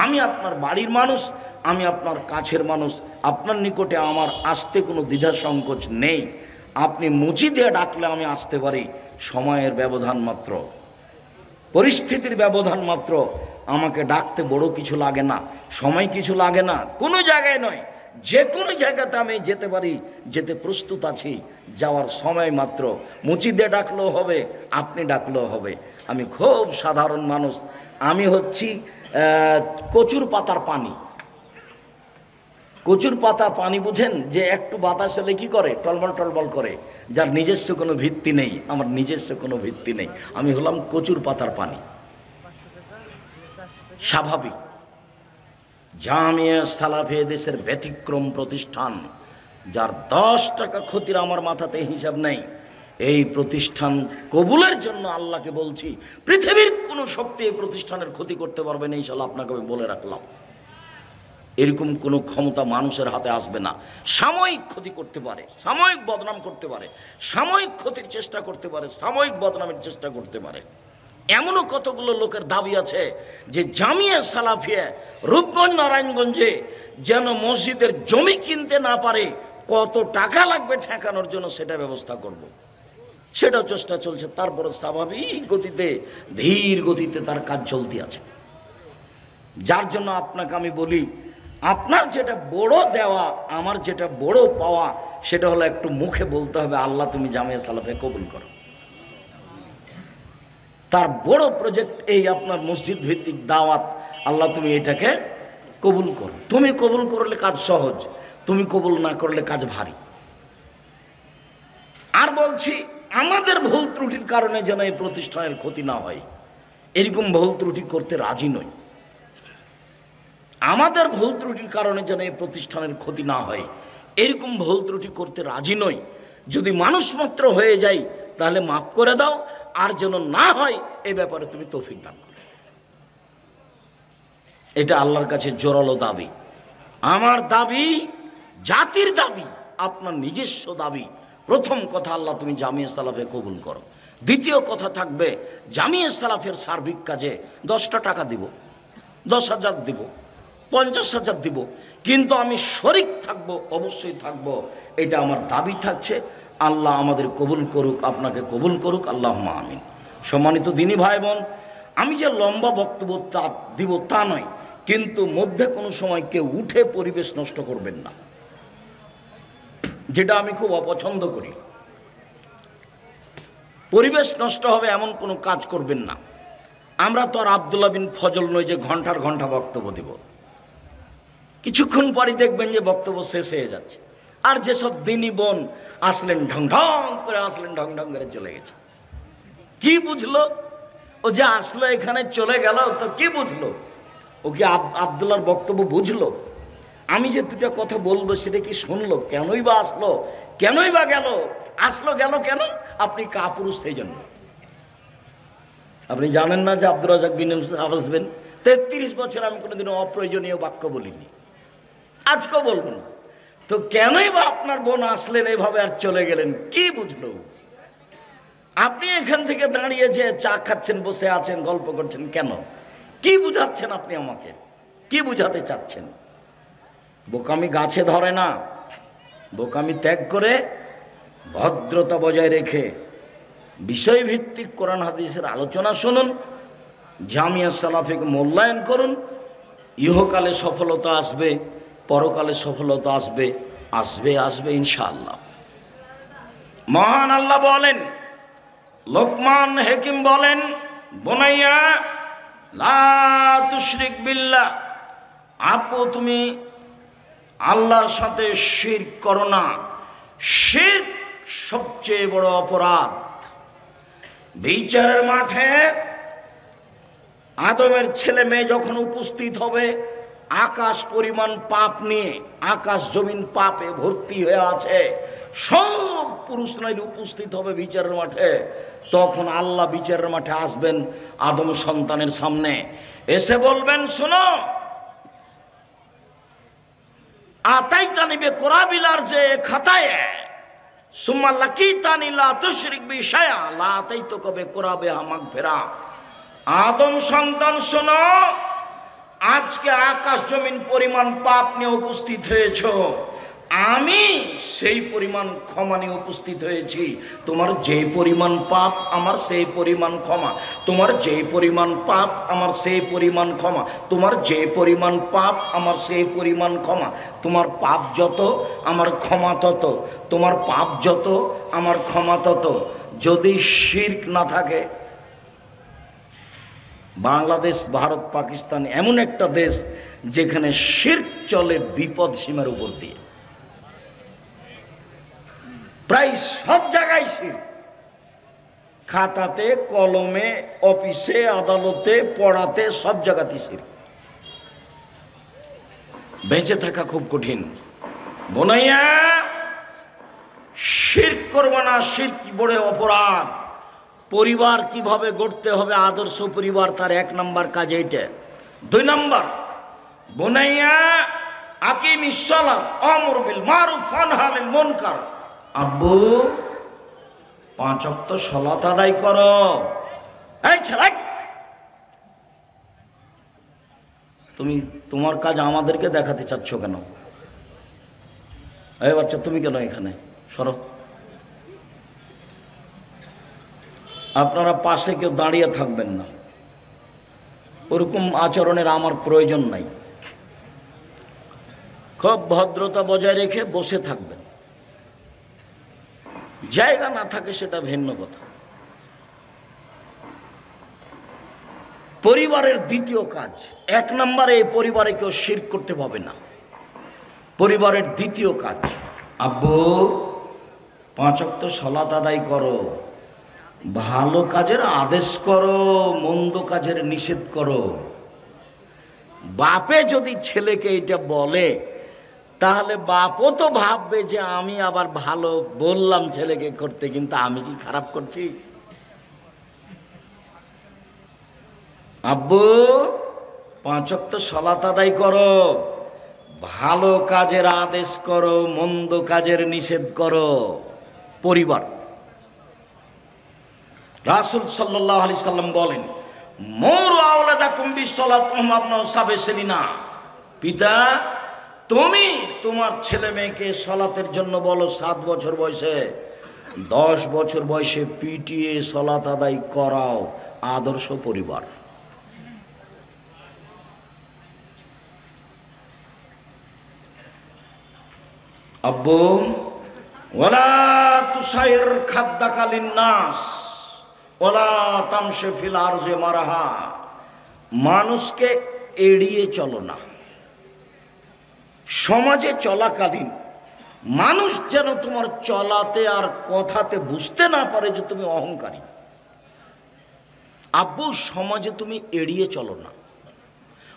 আমি আপনার বাড়ির মানুষ, আমি আপনার কাছের মানুষ, আপনার নিকটে আমার আসতে কোনো দ্বিধা সংকোচ নেই। আপনি মুচি দিয়ে ডাকলে আমি আসতে পারি, সময়ের ব্যবধান মাত্র, পরিস্থিতির ব্যবধান মাত্র। আমাকে ডাকতে বড় কিছু লাগে না, সময় কিছু লাগে না, কোনো জায়গায় নয়, যে কোনো জায়গাতে আমি যেতে পারি, যেতে প্রস্তুত আছি, যাওয়ার সময় মাত্র। মুচি দিয়ে ডাকলেও হবে, আপনি ডাকলেও হবে। আমি খুব সাধারণ মানুষ। আমি হচ্ছি কচুর পাতার পানি। কচুর পাতা পানি বুঝেন, যে একটু বাতাস হলে কি করে, টলবল টলবল করে, যার নিজস্ব কোনো ভিত্তি নেই। আমার নিজস্ব কোনো ভিত্তি নেই, আমি হলাম কচুর পাতার পানি। স্বাভাবিক। জামিয়া সালাফিয়া দেশের ব্যতিক্রম প্রতিষ্ঠান, যার 10 টাকা ক্ষতির আমার মাথাতে হিসাব নেই। এই প্রতিষ্ঠান কবুলের জন্য আল্লাহকে বলছি, পৃথিবীর কোনো শক্তি এই প্রতিষ্ঠানের ক্ষতি করতে পারবে না, ইনশাআল্লাহ আপনাকে আমি বলে রাখলাম। এরকম কোনো ক্ষমতা মানুষের হাতে আসবে না। সাময়িক ক্ষতি করতে পারে, সাময়িক বদনাম করতে পারে, সাময়িক ক্ষতির চেষ্টা করতে পারে, সাময়িক বদনামের চেষ্টা করতে পারে। এমনও কতগুলো লোকের দাবি আছে যে জামিয়া সালাফিয়া রূপগঞ্জ নারায়ণগঞ্জে যেন মসজিদের জমি কিনতে না পারে, কত টাকা লাগবে ঠেকানোর জন্য সেটা ব্যবস্থা করব। সেটাও চেষ্টা চলছে। তারপরে স্বাভাবিক গতিতে, ধীর গতিতে তার কাজ চলতে আছে। যার জন্য আপনাকে আমি বলি, আপনার যেটা বড় দেওয়া, আমার যেটা বড় পাওয়া, সেটা হলো একটু মুখে বলতে হবে, আল্লাহ তুমি জামিয়া সালাফিয়া কবুল করো। তার বড় প্রজেক্ট এই আপনার মসজিদ ভিত্তিক দাওয়াত, আল্লাহ তুমি এটাকে কবুল করো। তুমি কবুল করলে কাজ সহজ, তুমি কবুল না করলে কাজ ভারী। আর বলছি, আমাদের ভুল ত্রুটির কারণে যেন এই প্রতিষ্ঠানের ক্ষতি না হয়, এরকম ভুল ত্রুটি করতে রাজি নই। আমাদের ভুল ত্রুটির কারণে যেন এই প্রতিষ্ঠানের ক্ষতি না হয়, এরকম ভুল ত্রুটি করতে রাজি নই। যদি মানুষ মাত্র হয়ে যাই তাহলে মাফ করে দাও, আর যেন না হয় এ ব্যাপারে তুমি তৌফিক দান করো। এটা আল্লাহর কাছে জোরালো দাবি। আমার দাবি, জাতির দাবি, আপনার নিজস্ব দাবি। প্রথম কথা, আল্লাহ তুমি জামিয়া সালাফিয়া কবুল করো। দ্বিতীয় কথা থাকবে, জামিয়া সালাফিয়ার সার্বিক কাজে 10টা টাকা দিব, 10,000 দিব, 50,000 দিব, কিন্তু আমি শরিক থাকব, অবশ্যই থাকব। এটা আমার দাবি থাকছে। আল্লাহ আমাদের কবুল করুক, আপনাকে কবুল করুক, আল্লাহুম্মা আমিন। সম্মানিত দিনী ভাই বোন, আমি যে লম্বা বক্তব্য দিব তা নয়, কিন্তু মধ্যে কোনো সময় কেউ উঠে পরিবেশ নষ্ট করবেন না, যেটা আমি খুব অপছন্দ করি। পরিবেশ নষ্ট হবে এমন কোনো কাজ করবেন না। আমরা তো আর আব্দুল্লাহ বিন ফজল নই যে ঘন্টার ঘন্টা বক্তব্য দেব। কিছুক্ষণ পরই দেখবেন যে বক্তব্য শেষ হয়ে যাচ্ছে। আর যেসব দিনী বোন আসলেন, ঢং ঢং করে আসলেন, ঢং ঢং করে চলে গেছে। কি বুঝলো ও যে আসলো, এখানে চলে গেল, তো কি বুঝলো? ও কি আব্দুল্লাহর বক্তব্য বুঝলো? আমি যে দুটা কথা বলবো সেটা কি শুনলো? কেনই বা আসলো, কেনই বা গেল? আসলো গেল কেন? আপনি কাপুরুষ সেই জন্য। আপনি জানেন না যে আব্দুর রাজ্জাক বিন আসবেন 33 বছর আমি কোনোদিনও অপ্রয়োজনীয় বাক্য বলিনি, আজকেও বলবো না। তো কেনই বা আপনার বোন আসলেন এভাবে আর চলে গেলেন? কি বুঝলো? আপনি এখান থেকে দাঁড়িয়ে যে চা খাচ্ছেন, বসে আছেন, গল্প করছেন, কেন? কি বুঝাচ্ছেন আপনি আমাকে? কি বুঝাতে চাচ্ছেন? বোকামি গাছে ধরে না। বোকামি ত্যাগ করে ভদ্রতা বজায় রেখে বিষয়ভিত্তিক কোরআন হাদিসের আলোচনা শুনুন, জামিয়া সালাফিকে মূল্যায়ন করুন। ইহকালে সফলতা আসবে, পরকালে সফলতা আসবে, আসবে আসবে ইনশাআল্লাহ। মহান আল্লাহ বলেন, লোকমান হাকিম বলেন, বুনাইয়া লা তুশরিক বিল্লাহ, আপু তুমি আল্লাহর সাথে শিরক করো না। শিরক সবচেয়ে বড় অপরাধ। বিচারের মাঠে আদমের ছেলে মেয়ে যখন উপস্থিত হবে, আকাশ পরিমাণ পাপ নিয়ে, আকাশ জমিন পাপে ভর্তি হয়ে আছে, সব পুরুষ নারী উপস্থিত হবে বিচারের মাঠে। তখন আল্লাহ বিচারের মাঠে আসবেন আদম সন্তানের সামনে, এসে বলবেন, শোনো, আতাইতানি বিকুরাবিলার যে খাতায় সুম্মা লাকিতানি লা তুশরিক বি শাইআ লা আতাইতুকা বিকুরাবিহা মাগফিরা। আদম সন্তান শোনো, আজকে আকাশ জমিন পরিমাণ পাপ নিয়ে উপস্থিত হয়েছ, আমি সেই পরিমাণ ক্ষমা নিয়ে উপস্থিত হয়েছি। তোমার যে পরিমাণ পাপ আমার সেই পরিমাণ ক্ষমা, তোমার যে পরিমাণ পাপ আমার সেই পরিমাণ ক্ষমা, তোমার যে পরিমাণ পাপ আমার সেই পরিমাণ ক্ষমা। তোমার পাপ যত আমার ক্ষমা তত, তোমার পাপ যত আমার ক্ষমা তত। যদি শিরক না থাকে, বাংলাদেশ, ভারত, পাকিস্তান এমন একটা দেশ যেখানে শিরক চলে বিপদ সীমার উপর দিয়ে। প্রায় সব জায়গায় শিরক, খাতাতে, কলমে, অফিসে, আদালতে, পড়াতে, সব জায়গাতে শিরক। বেঁচে থাকা খুব কঠিন। বোনাইয়া, শিরক করবা না, শিরক বড় অপরাধ। পরিবার কিভাবে গড়তে হবে, আদর্শ পরিবার, তার 1 নম্বর কাজ এইটা। 2 নম্বর, বোনাইয়া আকিমিস সালাত আমর বিল মারুফ ওয়ানহা আনিল মুনকার। আব্বু 5 ওয়াক্ত সালাত আদায় করো। এই ছেলে, তুমি তোমার কাজ আমাদেরকে দেখাতে চাচ্ছ কেন? এই বাচ্চা, তুমি কেন এখানে? সরো। আপনারা পাশে কেউ দাঁড়িয়ে থাকবেন না, ওরকম আচরণের আমার প্রয়োজন নাই। খুব ভদ্রতা বজায় রেখে বসে থাকবেন। জায়গা না থাকে সেটা ভিন্ন কথা। পরিবারের দ্বিতীয় কাজ, 1 নম্বরে এই পরিবারে কেউ শিরক করতে পাবে না। পরিবারের দ্বিতীয় কাজ, আব্বু 5 ওয়াক্ত সালাত আদায় করো, ভালো কাজের আদেশ করো, মন্দ কাজের নিষেধ করো। বাপে যদি ছেলেকে এটা বলে, তাহলে বাপও তো ভাববে যে আমি আবার ভালো বললাম ছেলেকে করতে, কিন্তু আমি কি খারাপ করছি? আব্বু 5 ওয়াক্ত সালাত আদায় করো, ভালো কাজের আদেশ করো, মন্দ কাজের নিষেধ করো। পরিবার, রাসূল সাল্লাল্লাহু আলাইহি সাল্লাম বলেন, মুরু আওলাদাকুম বিসসালাত ওয়া হুম আবনাউ সাব'i সিনিনা। পিতা, তুমি তোমার ছেলে মেয়েকে সালাতের জন্য বলো 7 বছর বয়সে, 10 বছর বয়সে পিটিয়ে সালাত আদায় করাও। আদর্শ পরিবার। আব্বু ওয়ালা তুসাইর খাদ্দাকা লিন্নাস ওয়ালা তামশি ফিল আরজি মারাহা। মানুষকে এড়িয়ে চলো না। সমাজে চলাকালীন মানুষ যেন তোমার চলাতে আর কথাতে বুঝতে না পারে যে তুমি অহংকারী। আব্বু, সমাজে তুমি এড়িয়ে চলো না।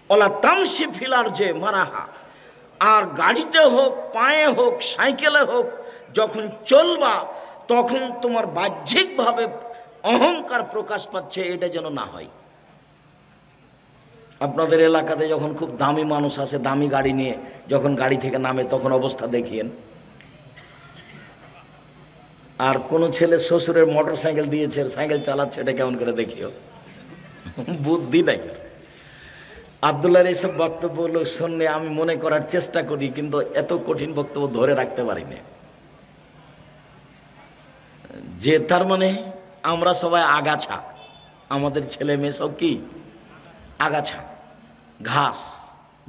ওলা তামশি ফিল আরজি মারাহা। আর গাড়িতে হোক, পায়ে হোক, সাইকেলে হোক, যখন চলবা তখন তোমার বাহ্যিকভাবে অহংকার প্রকাশ পাচ্ছে, এটা যেন না হয়। আপনাদের এলাকাতে যখন খুব দামি মানুষ আসে, দামি গাড়ি নিয়ে যখন গাড়ি থেকে নামে, তখন অবস্থা দেখিয়েন। আর কোনো ছেলে শ্বশুরের মোটর সাইকেল দিয়েছে, সাইকেল চালাচ্ছে, এটা কেমন করে দেখিও? বুদ্ধি নাই। আব্দুল্লাহর এইসব বক্তব্য শুনলে আমি মনে করার চেষ্টা করি, কিন্তু এত কঠিন বক্তব্য ধরে রাখতে পারি না। যে তার মানে আমরা সবাই আগাছা, আমাদের ছেলে মেয়ে সব কি আগাছা, ঘাস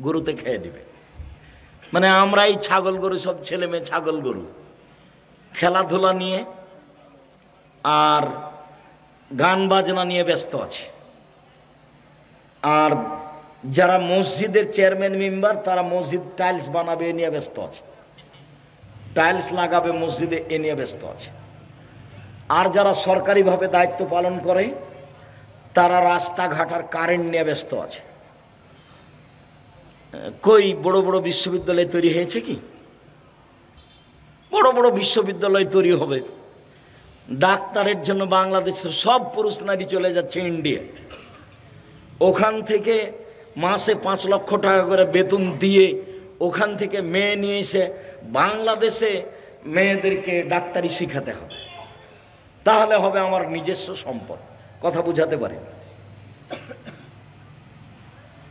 গরুতে খেয়ে দিবে। মানে আমরাই ছাগল গরু, সব ছেলে মেয়ে ছাগল গরু। খেলাধুলা নিয়ে আর গান বাজনা নিয়ে ব্যস্ত আছে। আর যারা মসজিদের চেয়ারম্যান মেম্বার, তারা মসজিদ টাইলস বানাবে এ নিয়ে ব্যস্ত আছে, টাইলস লাগাবে মসজিদে এ নিয়ে ব্যস্ত আছে। আর যারা সরকারিভাবে দায়িত্ব পালন করে, তারা রাস্তাঘাট আর কারেন্ট নিয়ে ব্যস্ত আছে। কই বড় বড় বিশ্ববিদ্যালয় তৈরি হয়েছে কি? বড় বড় বিশ্ববিদ্যালয় তৈরি হবে। ডাক্তারের জন্য বাংলাদেশের সব পুরুষ নারী চলে যাচ্ছে ইন্ডিয়া। ওখান থেকে মাসে 5 লক্ষ টাকা করে বেতন দিয়ে ওখান থেকে মেয়ে নিয়ে এসে বাংলাদেশে মেয়েদেরকে ডাক্তারি শিখাতে হবে। তাহলে হবে আমার নিজস্ব সম্পদ। কথা বুঝাতে পারি?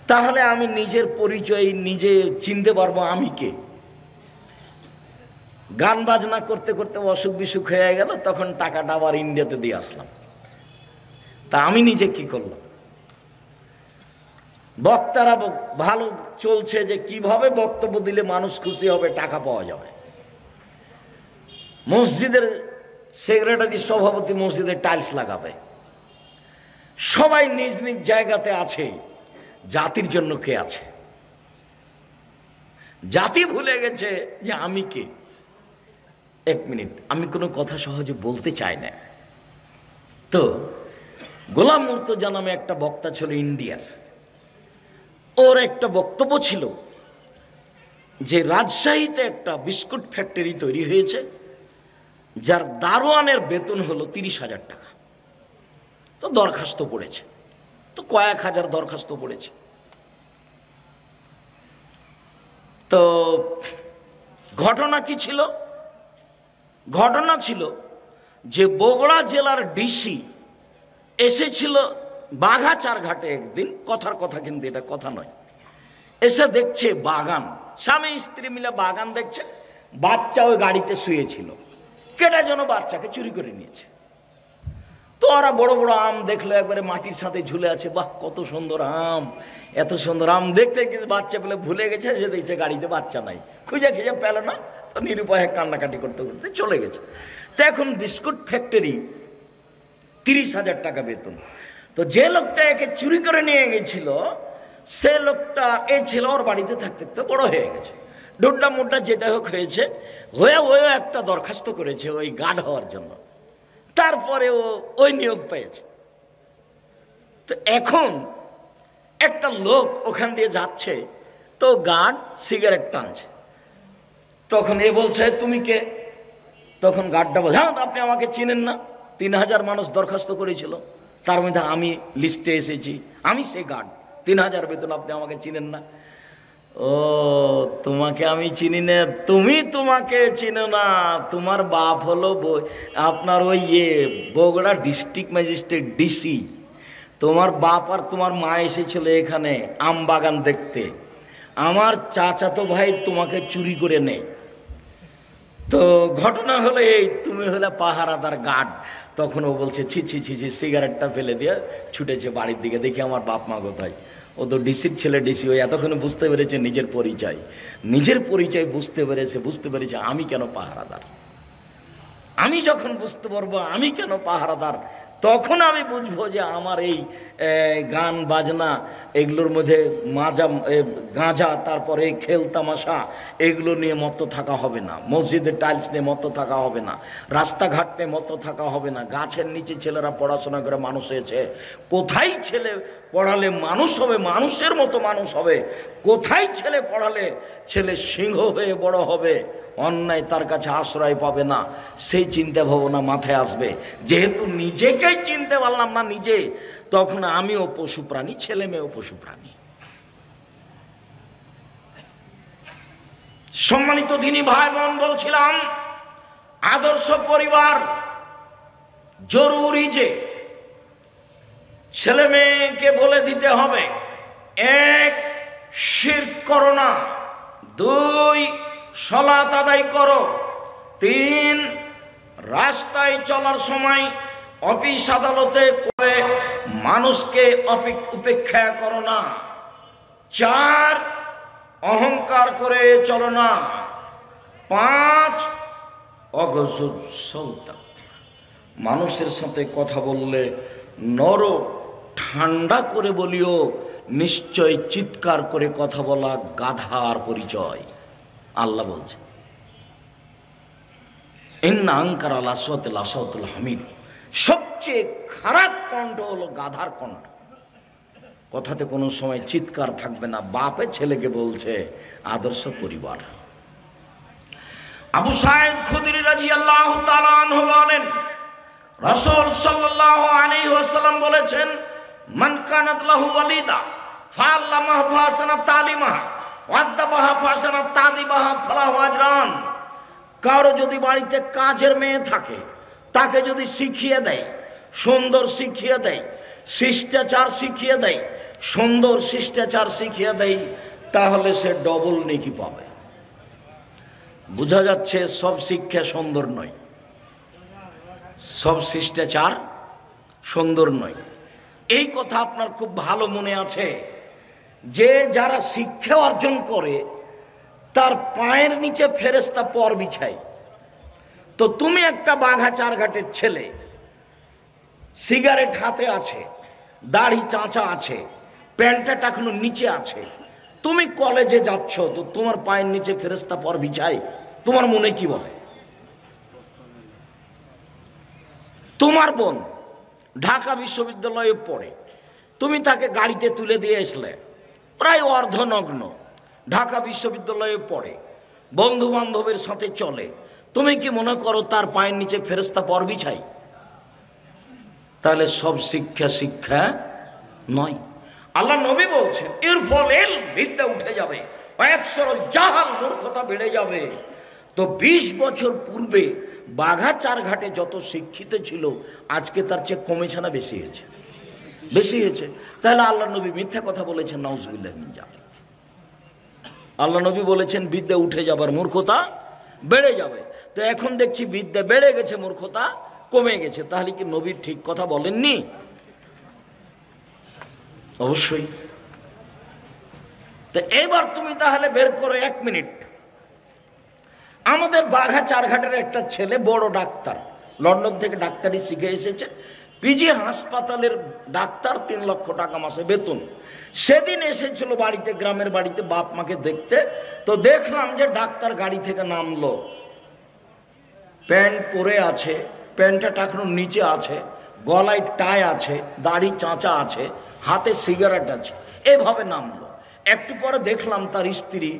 তাহলে আমি নিজের পরিচয় নিজে চিনতে পারবো আমি কে। গান বাজনা করতে করতে অসুখ বিসুখ হয়ে গেল, তখন টাকাটা আবার ইন্ডিয়াতে দিয়ে আসলাম। তা আমি নিজে কি করলাম? বক্তারা ভালো চলছে যে কিভাবে বক্তব্য দিলে মানুষ খুশি হবে, টাকা পাওয়া যাবে। মসজিদের সেক্রেটারি সভাপতি মসজিদে টাইলস লাগাবে, সবাই নিজ নিজ জায়গাতে আছে। জাতির জন্য কে আছে? জাতি ভুলে গেছে যে আমি কে। এক মিনিট, আমি কোনো কথা সহজে বলতে চাই না। তো গোলাম মুর্তজা নামে একটা বক্তা ছিল ইন্ডিয়ার, ওর একটা বক্তব্য ছিল যে রাজশাহীতে একটা বিস্কুট ফ্যাক্টরি তৈরি হয়েছে, যার দারোয়ানের বেতন হলো 30,000 টাকা। তো দরখাস্ত পড়েছে, তো কয়েক হাজার দরখাস্ত পড়েছে। তো ঘটনা কি ছিল? ঘটনা ছিল যে বগুড়া জেলার ডিসি এসেছিল বাঘাচার ঘাটে একদিন, কথার কথা কিন্তু এটা কথা নয়। এসে দেখছে বাগান, স্বামী স্ত্রী মিলে বাগান দেখছে, বাচ্চা ওই গাড়িতে শুয়েছিল, কেটা যেন বাচ্চাকে চুরি করে নিয়েছে। তো ওরা বড় বড় আম দেখলো, একবারে মাটির সাথে ঝুলে আছে। বাহ, কত সুন্দর আম, এত সুন্দর আম দেখতে, কিন্তু বাচ্চা পেলে ভুলে গেছে, সে দেখছে গাড়িতে বাচ্চা নাই, খুঁজে খুঁজে পেল না। তো নিরুপায় কান্নাকাটি করতে করতে চলে গেছে। তো এখন বিস্কুট ফ্যাক্টরি 30,000 টাকা বেতন। তো যে লোকটা একে চুরি করে নিয়ে গেছিল, সে লোকটা এই ছেলে ওর বাড়িতে থাকতে থাকতে বড় হয়ে গেছে, ডুড্ডা মুড্ডা যেটা হোক হয়েছে, হয়ে একটা দরখাস্ত করেছে ওই গার্ড হওয়ার জন্য। তারপরে ও ওই নিয়োগ পেয়েছে। তো এখন একটা লোক ওখান দিয়ে যাচ্ছে, তো গার্ড সিগারেট টানছে। তখন এ বলছে তুমি কে? তখন গার্ডটা বলছে, হ্যাঁ আপনি আমাকে চিনেন না? 3,000 মানুষ দরখাস্ত করেছিল, তার মধ্যে আমি লিস্টে এসেছি, আমি সেই গার্ড, 3,000 বেতন, আপনি আমাকে চিনেন না? ও, তোমাকে আমি চিনি না, তুমি তোমাকে চিনো না, তোমার বাপ হলো আপনার ওই বগুড়া ডিস্ট্রিক্ট ম্যাজিস্ট্রেট ডিসি। তোমার বাপ আর তোমার মা এসেছিল এখানে আম বাগান দেখতে, আমার চাচাতো ভাই তোমাকে চুরি করে নেয়। তো ঘটনা হলো এই, তুমি হলে পাহারাদার গার্ড। তখন ও বলছে ছি ছি ছি ছি, সিগারেটটা ফেলে দিয়ে ছুটেছে বাড়ির দিকে, দেখি আমার বাপ মা কোথায়। ও তো ডিসির ছেলে, ডিসি ওই এতক্ষণে বুঝতে পেরেছে নিজের পরিচয় বুঝতে পেরেছে আমি কেন পাহারাদার। আমি যখন বুঝতে পারবো আমি কেন পাহারাদার, তখন আমি বুঝবো যে আমার এই গান বাজনা এগুলোর মধ্যে গাঁজা, তারপরে খেল তামাশা, এগুলো নিয়ে মত্ত থাকা হবে না, মসজিদের টাইলস নিয়ে মত্ত থাকা হবে না, রাস্তাঘাট নিয়ে মত্ত থাকা হবে না, গাছের নিচে ছেলেরা পড়াশোনা করে মানুষ হয়েছে। কোথায় ছেলে পড়ালে মানুষ হবে, মানুষের মতো মানুষ হবে, কোথায় ছেলে পড়ালে ছেলে সিংহ হয়ে বড় হবে, অন্যায় তার কাছে আশ্রয় পাবে না, সেই চিন্তা ভাবনা মাথায় আসবে। যেহেতু নিজেকেই চিনতে পারলাম না নিজে, তখন আমিও পশু প্রাণী, ছেলে মেয়েও পশু প্রাণী। সম্মানিত দিনী ভাই বোন, বলছিলাম আদর্শ পরিবার জরুরি। যে ছেলে মেয়েকে বলে দিতে হবে, 1 শিরক করো না, 2 সালাত আদায় করো, 3 রাস্তায় চলার সময় অফিস আদালতে করে মানুষকে উপেক্ষা করো না, 4 অহংকার করে চলো না, 5 অগজব সৌতা, মানুষের সাথে কথা বললে নরম ঠান্ডা করে বলিও, নিশ্চয় চিৎকার করে কথা বলা গাধার পরিচয়। আল্লাহ বলছে ইন্না আনকারা লাসওয়াতুল আসাতুল হামিদ, সবচেয়ে খারাপ কণ্ঠ হলো গাধার কণ্ঠ। কথাতে কোনো সময় চিৎকার থাকবে না। বাপে ছেলেকে বলছে আদর্শ পরিবার। আবু সাঈদ খুদরি রাদিয়াল্লাহু তাআলা আনহু বলেন, রাসূল সাল্লাল্লাহু আলাইহি ওয়াসাল্লাম বলেছেন, মান কানাত লাহু ওয়ালিদা ফাআল্লামাহু ফাসানা তালিমাহা ওয়াদাবাহা ফাসানা তাদিবাহা ফালাহু আজরান। কারো যদি বাড়িতে কাজের মেয়ে থাকে, তাকে যদি শিখিয়ে দেয়, সুন্দর শিখিয়ে দেয়, শিষ্টাচার শিখিয়ে দেয়, সুন্দর শিষ্টাচার শিখিয়ে দেয়, তাহলে সে ডবল নেকি পাবে। বোঝা যাচ্ছে সব শিক্ষা সুন্দর নয়, সব শিষ্টাচার সুন্দর নয়। এই কথা আপনার খুব ভালো মনে আছে যে যারা শিক্ষা অর্জন করে তার পায়ের নিচে ফেরেশতা পর বিছায়। তো তুমি একটা বাঘাচার ঘাটের ছেলে, সিগারেট হাতে আছে, দাড়ি চাঁচা আছে, প্যান্টটা টাকনো নিচে আছে, তুমি কলেজে যাচ্ছ, তো তোমার পায়ের নিচে ফেরেশতা পর বিছায়, তোমার মনে কি বলে? তোমার বোন ঢাকা বিশ্ববিদ্যালয়ে পড়ে, তুমি তাকে গাড়িতে তুলে দিয়ে আসলে, প্রায় অর্ধনগ্ন, ঢাকা বিশ্ববিদ্যালয়ে পড়ে, বন্ধু বান্ধবের সাথে চলে, তুমি কি মনে করো তার পায়ের নিচে ফেরেশতা পর বিছাই? তাহলে সব শিক্ষা শিক্ষা নয়। আল্লাহ নবী বলছেন এর ফলে বিদ্যা উঠে যাবে, একসরল জাহাল, মূর্খতা বেড়ে যাবে। তো 20 বছর পূর্বে বাঘাচার ঘাটে যত শিক্ষিত ছিল আজকে তার চেয়ে কমেছে না বেশি হয়েছে? বেশি হয়েছে। তাহলে আল্লাহ নবী মিথ্যা কথা বলেছেন, নাউজুবিল্লাহ মিন যালিক। আল্লাহ নবী বলেছেন বিদ্যা উঠে যাবার, মূর্খতা বেড়ে যাবে। তো এখন দেখছি বিদ্যা বেড়ে গেছে, মূর্খতা কমে গেছে। তাহলে কি নবী ঠিক কথা বলেননি? অবশ্যই। তো এবার তুমি তাহলে বের করো 1 মিনিট। আমাদের বাঘাচার ঘাটের একটা ছেলে বড় ডাক্তার, লন্ডন থেকে ডাক্তারি শিখে এসেছে, পিজি হাসপাতালের ডাক্তার, 3 লক্ষ টাকা মাসে বেতন। সেদিন এসেছিল বাড়িতে, গ্রামের বাড়িতে বাপ মাকে দেখতে। তো দেখলাম যে ডাক্তার গাড়ি থেকে নামলো, প্যান্ট পরে আছে, প্যান্টটা টাকানোর নিচে আছে, গলায় টাই আছে, দাড়ি চাঁচা আছে, হাতে সিগারেট আছে, এভাবে নামলো। একটু পরে দেখলাম তার স্ত্রী,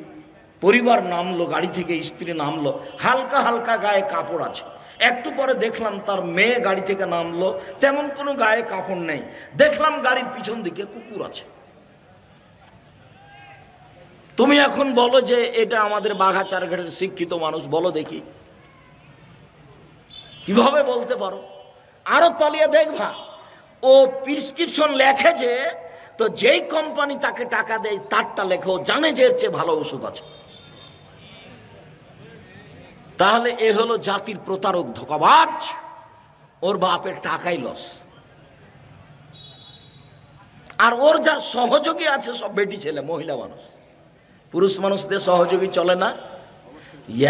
পরিবার নামলো গাড়ি থেকে, স্ত্রী নামলো, হালকা হালকা গায়ে কাপড় আছে। একটু পরে দেখলাম তার মেয়ে গাড়ি থেকে নামলো, তেমন কোনো গায়ে কাপড় নেই। দেখলাম গাড়ির পিছন দিকে কুকুর আছে। তুমি এখন বলো যে এটা আমাদের বাঘাচার ঘাটের শিক্ষিত মানুষ, বলো দেখি কিভাবে বলতে পারো? আরো তলিয়ে দেখবা, ও প্রেসক্রিপশন লেখে যে, তো যেই কোম্পানি তাকে টাকা দেয় তারটা লেখো, জানে যে এর চেয়ে ভালো ওষুধ আছে। তাহলে এ হলো জাতির প্রতারক, ধোঁকাবাজ। ওর বাপের টাকাই লস। আর ওর যার সহযোগী আছে সব বেটি ছেলে, মহিলা মানুষ। পুরুষ মানুষদের সহযোগী চলে না।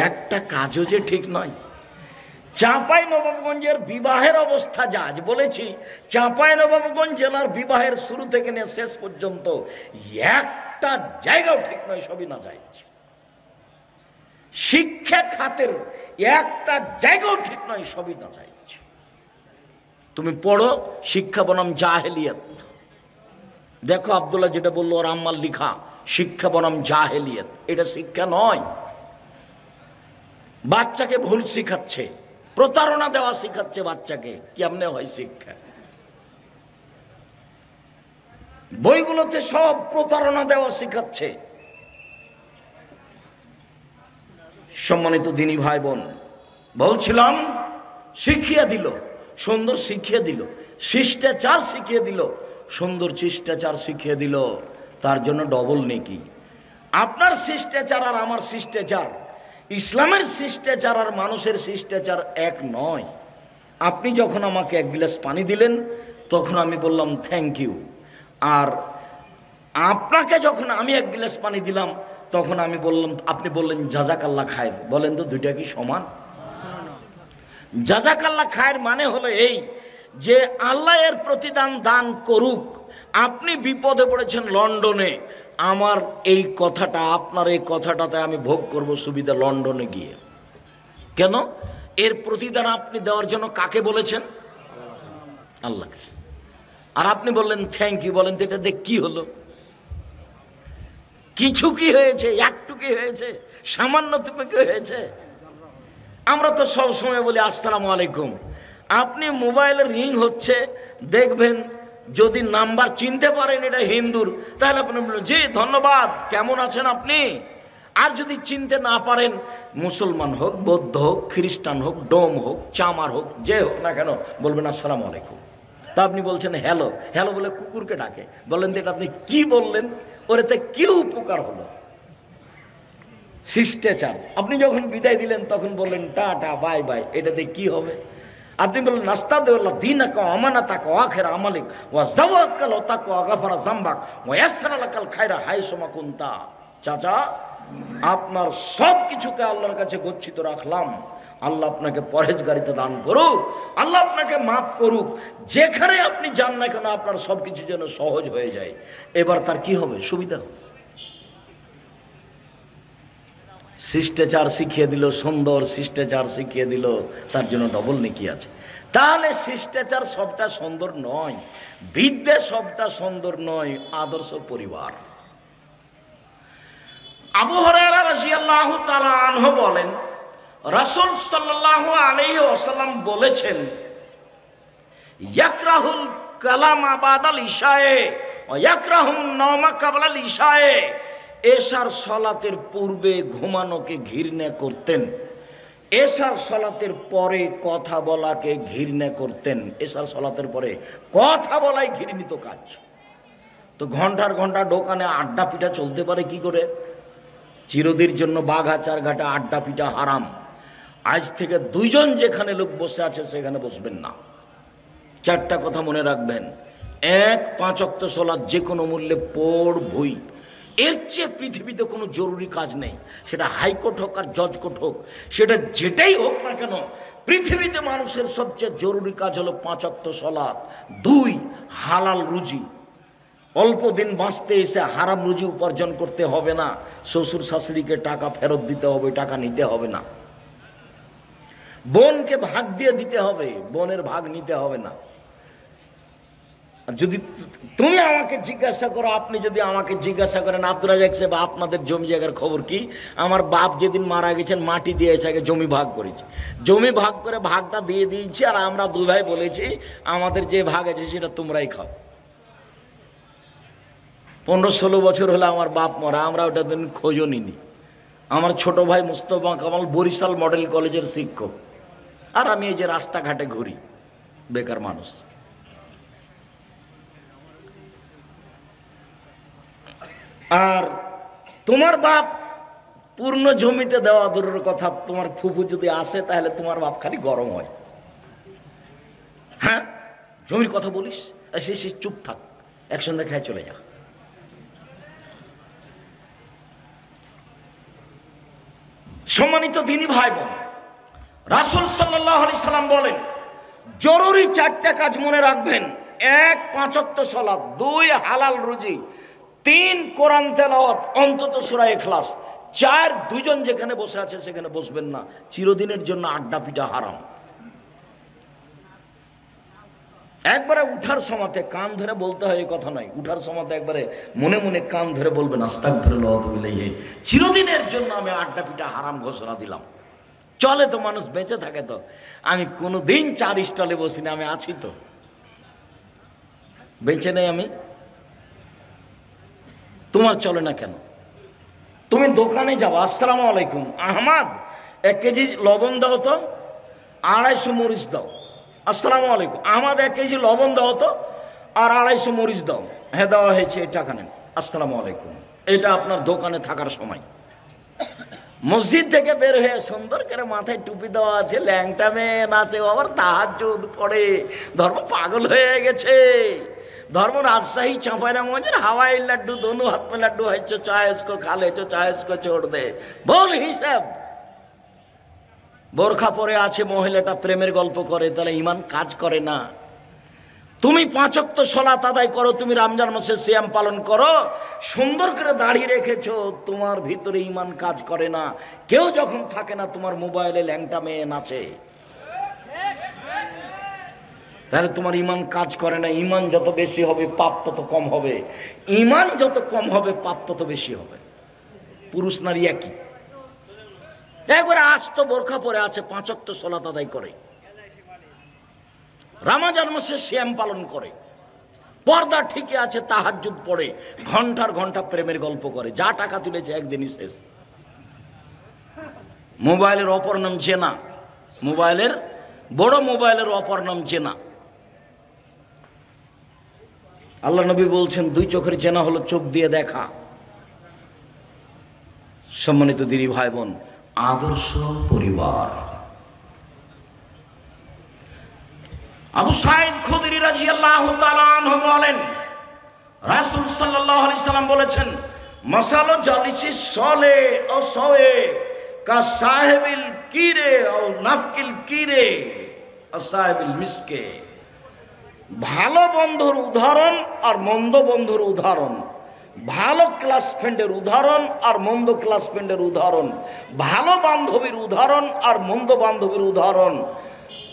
একটা কাজও যে ঠিক নয়। চাঁপাইনবাবগঞ্জের বিবাহের অবস্থা যা, আজ বলেছি, চাঁপাইনবাবগঞ্জ জেলার বিবাহের শুরু থেকে নিয়ে শেষ পর্যন্ত একটা জায়গাও ঠিক নয়, সবই না যায়। শিক্ষা খাতের একটা জায়গাও ঠিক নয়, সবই না যায়। তুমি পড়ো শিক্ষা বনাম জাহেলিয়াত, দেখো আব্দুল্লাহ যেটা বললো, ওর আম্মার লিখা শিক্ষা বনাম জাহেলিয়াত, এটা শিক্ষা নয়। বাচ্চাকে ভুল শিখাচ্ছে, প্রতারণা দেওয়া শিখাচ্ছে বাচ্চাকে, কেমনে হয় শিক্ষা? বইগুলোতে সব প্রতারণা দেওয়া শিখাচ্ছে। সম্মানিত দিনী ভাই বোন, বলছিলাম শিখিয়ে দিল, সুন্দর শিখিয়ে দিল, শিষ্টাচার শিখিয়ে দিল, সুন্দর শিষ্টাচার শিখিয়ে দিল, তার জন্য ডবল নেকি। আপনার শিষ্টাচার আর আমার শিষ্টাচার, ইসলামের শিষ্টাচার আর মানুষের শিষ্টাচার এক নয়। আপনি যখন আমাকে 1 গ্লাস পানি দিলেন তখন আমি বললাম থ্যাংক ইউ, আর আপনাকে যখন আমি 1 গ্লাস পানি দিলাম তখন আমি বললাম, আপনি বললেন জাযাকাল্লাহ খায়ের। বলেন তো দুইটা কি সমান? জাযাকাল্লাহ খায়ের মানে হলো এই যে আল্লাহ এর প্রতিদান দান করুক। আপনি বিপদে পড়েছেন লন্ডনে, আমার এই কথাটা, আপনার এই কথাটাতে আমি ভোগ করব সুবিধা লন্ডনে গিয়ে। কেন? এর প্রতিদান আপনি দেওয়ার জন্য কাকে বলেছেন? আল্লাহকে। আর আপনি বললেন থ্যাংক ইউ। বলেন তো এটা দেখ কি হলো? কিছু কি হয়েছে? একটু কি হয়েছে? সামান্য তুমি কি হয়েছে? আমরা তো সব সময় বলি আসসালামু আলাইকুম। আপনি মোবাইলের রিং হচ্ছে, দেখবেন যদি নাম্বার চিনতে পারেন এটা হিন্দুর, তাহলে আপনি বলবেন জি ধন্যবাদ, কেমন আছেন আপনি? আর যদি চিনতে না পারেন, মুসলমান হোক, বৌদ্ধ হোক, খ্রিস্টান হোক, ডোম হোক, চামার হোক, যে হোক না কেন, বলবেন আসসালামু আলাইকুম। তা আপনি বলছেন হ্যালো হ্যালো বলে কুকুরকে ডাকে, বলেন তো এটা আপনি কি বললেন? ওরেতে কি উপকার হলো? শিষ্টাচার। আপনি যখন বিদায় দিলেন তখন বললেন টাটা বাই বাই, এটাতে কি হবে? আপনি বললেন নাস্তাদুল্লাহ দীনাকা আমানাতাকা আখিরা আমালিক ওয়া যাওয়াক্কাল তাকা গাফারা যামবাক ওয়া ইয়াসসারা লাকাল খায়রা হাইসুমা কুনতা। চাচা, আপনার সব কিছুকে আল্লাহর কাছে গচ্ছিত রাখলাম। আল্লাহ আপনাকে পরহেজগারিতা দান করুক, আল্লাহ আপনাকে মাফ করুক। যেখানে আপনি যান না কেন আপনার সব কিছু যেন সহজ হয়ে যায়। এবার তার কি হবে? সুবিধা হবে। শিষ্টাচার শিখিয়ে দিল, সুন্দর শিষ্টাচার শিখিয়ে দিল, তার জন্য ডবল নেকি আছে। তাহলে শিষ্টাচার সবটা সুন্দর নয়, বিদ্যা সবটা সুন্দর নয়, আদর্শ পরিবার। আবু হুরায়রা রাদিয়াল্লাহু তাআলা আনহু বলেন, রাসূল সাল্লাল্লাহু আলাইহি ওয়াসাল্লাম বলেছেন, ইয়াকরাহুল কালামা বাদাল ইশায়ে ওয়া ইয়াকরাহুন নাওমা কাবলাল ইশায়ে। এশার সালাতের পূর্বে ঘুমানোকে ঘৃণা করতেন, এশার সালাতের পরে কথা বলাকে ঘৃণা করতেন। এশার সালাতের পরে কথা বলাই ঘৃণিত কাজ। তো ঘন্টার ঘন্টা দোকানে আড্ডা পিঠা চলতে পারে কি করে? চিরদির জন্য বাঘাচার ঘাটে আড্ডা পিঠা হারাম। আজ থেকে দুইজন যেখানে লোক বসে আছে সেখানে বসবেন না। চারটা কথা মনে রাখবেন। এক, 5 ওয়াক্ত সালাত যে কোনো মূল্যে পড়বই। এর চেয়ে পৃথিবীতে কোনো জরুরি কাজ নেই, সেটা হাইকোর্ট হোক আর জজ কোর্ট হোক, সেটা যেটাই হোক না কেন, পৃথিবীতে মানুষের সবচেয়ে জরুরি কাজ হলো 5 ওয়াক্ত সালাত। 2, হালাল রুজি। অল্প দিন বাঁচতে এসে হারাম রুজি উপার্জন করতে হবে না, শ্বশুর শাশুড়িকে টাকা ফেরত দিতে হবে, টাকা নিতে হবে না। বোনকে ভাগ দিয়ে দিতে হবে, বোনের ভাগ নিতে হবে না। যদি তুমি আমাকে জিজ্ঞাসা করো, আপনি যদি আমাকে জিজ্ঞাসা করেন আব্দুল রাজ্জাক সাহেব আপনাদের জমি জায়গার খবর কি, আমার বাপ যেদিন মারা গেছেন মাটি দিয়েছে, আগে জমি ভাগ করেছি, জমি ভাগ করে ভাগটা দিয়ে দিয়েছি, আর আমরা 2 ভাই বলেছি আমাদের যে ভাগ আছে সেটা তোমরাই খাও। 15-16 বছর হলো আমার বাপ মরা, আমরা ওটা দিন খোঁজও নিনি। আমার ছোট ভাই মুস্তফা কামাল বরিশাল মডেল কলেজের শিক্ষক, আর আমি এই যে রাস্তাঘাটে ঘুরি, বেকার মানুষ। আর তোমার বাপ পূর্ণ জমিতে দেওয়া দূরের কথা, তোমার ফুফু যদি আসে তাহলে তোমার বাপ খালি গরম হয়। হ্যাঁ, জমির কথা বলিস, সে চুপ থাক, একসঙ্গে খায় চলে যা। সম্মানিত দিনী ভাই বোন, রাসূল সাল্লাল্লাহু আলাইহি সাল্লাম বলেন জরুরি 4টা কাজ মনে রাখবেন। 1, 5 ওয়াক্ত সালাত। 2, হালাল রুজি। 3, কোরআন তেলাওয়াত, অন্তত সূরা ইখলাস। 4, দুইজন যেখানে বসে আছে সেখানে বসবেন না, চিরদিনের জন্য আড্ডা পিটা হারাম। একবারে উঠার সময়তে কান ধরে বলতে হয় এই কথা নয়, উঠার সময়তে একবারে মনে মনে কান ধরে বলবেন আস্তাগফিরুল্লাহ ওয়া আতুবু ইলাইহি, চিরদিনের জন্য আমি আড্ডা পিটা হারাম ঘোষণা দিলাম। চলে তো, মানুষ বেঁচে থাকে তো। আমি কোনোদিন 4 স্টলে বসি না, আমি আছি তো, বেঁচে নেই আমি। তোমার চলে না কেন? তুমি দোকানে যাও, আসসালামু আলাইকুম আহমদ 1 কেজি লবণ দাও তো, 250 মরিচ দাও। আসসালামু আলাইকুম আহমদ 1 কেজি লবণ দাও তো, আর 250 মরিচ দাও। হ্যাঁ দেওয়া হয়েছে, এই টাকা নেন। আসসালামু আলাইকুম। এটা আপনার দোকানে থাকার সময়। মসজিদ থেকে বের হয়ে সুন্দর করে মাথায় টুপি দেওয়া আছে, ল্যাংটা মেয়ে নাচে, আবার তাহাজ্জুদ পড়ে, ধর্ম পাগল হয়ে গেছে। धर्म राजशाही चांपाइनागंज हवाई लड्डू दोनों हाथ में लड्डू है, जो चाहे उसको खा ले, जो चाहे उसको छोड़ दे। बोल हिसाब বোরখা পরে আছে মহিলাটা, প্রেমের গল্প করে, তাহলে ঈমান কাজ করে না। তুমি 5 ওয়াক্ত সালাত আদায় করো, তুমি রমজান মাসে সিয়াম পালন করো, সুন্দর করে দাড়ি রেখেছো, তোমার ভিতরে ঈমান কাজ করে না। কেউ যখন থাকে না, তোমার মোবাইলে ল্যাংটা মেয়ে নাচে, তাহলে তোমার ঈমান কাজ করে না। ঈমান যত বেশি হবে পাপ তত কম হবে, ঈমান যত কম হবে পাপ তত বেশি হবে। পুরুষ নারী একই। একবারে আস্ত বোরখা পরে আছে, 5 ওয়াক্ত সালাত আদায় করে, রমজান মাসে সিয়াম পালন করে, পর্দা ঠিকই আছে, তাহাজ্জুদ পড়ে, ঘন্টার ঘন্টা প্রেমের গল্প করে, যা টাকা তুলেছে একদিনই শেষ। মোবাইলের অপর নাম জেনা, মোবাইলের বড় মোবাইলের অপর নাম জেনা। আল্লাহ নবী বলছেন, দুই চোখের চেনা হলো চোখ দিয়ে দেখা। সম্মানিত দিনী ভাই বোন, আদর্শ পরিবার। আবু সাঈদ খুদরি রাদিয়াল্লাহু তাআলা আনহু বলেন, রাসূল সাল্লাল্লাহু আলাইহি সাল্লাম বলেছেন, মাসালু জালিসি সলে ও সয়ে কা সাহেবিল কিরে ও নাফকিল কিরে ও সাহেবিল মিসকে। ভালো বন্ধুর উদাহরণ আর মন্দ বন্ধুর উদাহরণ, ভালো ক্লাস ফ্রেন্ডের উদাহরণ আর মন্দ ক্লাস ফ্রেন্ডের উদাহরণ, ভালো বান্ধবীর উদাহরণ আর মন্দ বান্ধবীর উদাহরণ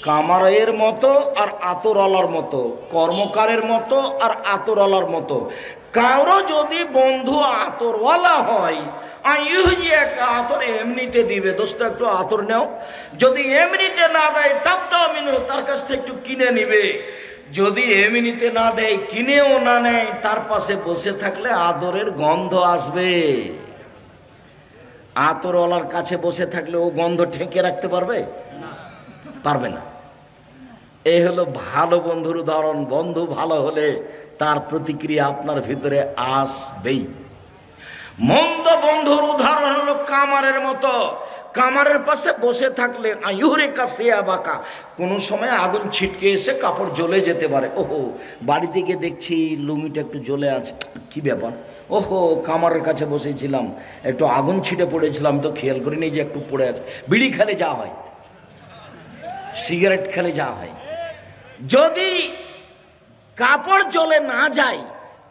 কামারের মতো আর আতরওয়ালার মতো, কর্মকারের মতো আর আতরওয়ালার মতো। কারো যদি বন্ধু আতরওয়ালা হয়, আতর এমনিতে দিবে, দোস্ত একটু আতর নেও, যদি এমনিতে না দেয় তাবদাও মিনহু, তার কাছ থেকে একটু কিনে নিবে। যদি এমনিতে না দেয়, কিনেও না নেয়, তার পাশে বসে থাকলে আদরের গন্ধ আসবে। আতরওয়ালার কাছে বসে থাকলে ও গন্ধ ঠেকে রাখতে পারবে? পারবে না। এই হলো ভালো বন্ধুর উদাহরণ। বন্ধু ভালো হলে তার প্রতিক্রিয়া আপনার ভিতরে আসবেই। মন্দ বন্ধুর উদাহরণ হলো কামারের মতো। কামারের পাশে বসে থাকলে আয়ুরে কাছে বাঁকা, কোনো সময় আগুন ছিটকে এসে কাপড় জ্বলে যেতে পারে। ওহো, বাড়ি থেকে দেখছি লুঙ্গিটা একটু জ্বলে আছে, কি ব্যাপার? ওহো, কামারের কাছে বসেছিলাম, একটু আগুন ছিটে পড়েছিলাম, তো খেয়াল করিনি যে একটু পড়ে আছে। বিড়ি খেলে যা হয়, সিগারেট খেলে যা হয়, যদি কাপড় জ্বলে না যায়,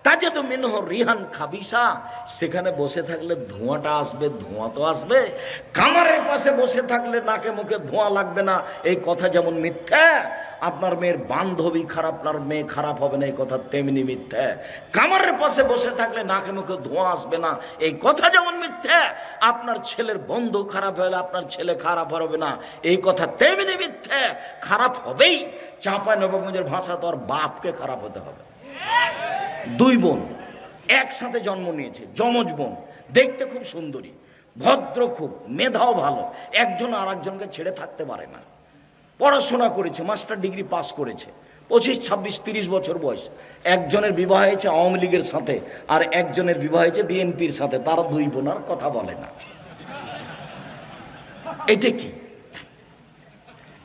তাজেদু মিনহু রিহান খাবিসা, সেখানে বসে থাকলে ধোঁয়াটা আসবে, ধোঁয়া তো আসবে। কামারের পাশে বসে থাকলে নাকে মুখে ধোঁয়া লাগবে না, এই কথা যেমন মিথ্যা। আপনার মেয়ের বান্ধবী খারাপ, আপনার মেয়ে খারাপ হবে না, এই কথা তেমনি মিথ্যা। কামারের পাশে বসে থাকলে নাকে মুখে ধোঁয়া আসবে না, এই কথা যেমন মিথ্যা। আপনার ছেলের বন্ধু খারাপ হলে আপনার ছেলে খারাপ হবে না, এই কথা তেমনি মিথ্যা। খারাপ হবেই। চাঁপাই নবাবগঞ্জের ভাষা তো আর বাপকে খারাপ হতে হবে। দুই বোন একসাথে জন্ম নিয়েছে, যমজ বোন, দেখতে খুব সুন্দরী, ভদ্র, খুব মেধাও ভালো, একজন আর একজনকে ছেড়ে থাকতে পারে না। পড়াশোনা করেছে, মাস্টার ডিগ্রি পাস করেছে, 25, 26, 30 বছর বয়স। একজনের বিবাহ হয়েছে আওয়ামী লীগের সাথে, আর একজনের বিবাহ হয়েছে বিএনপির সাথে। তারা দুই বোন আর কথা বলে না। এটা কি?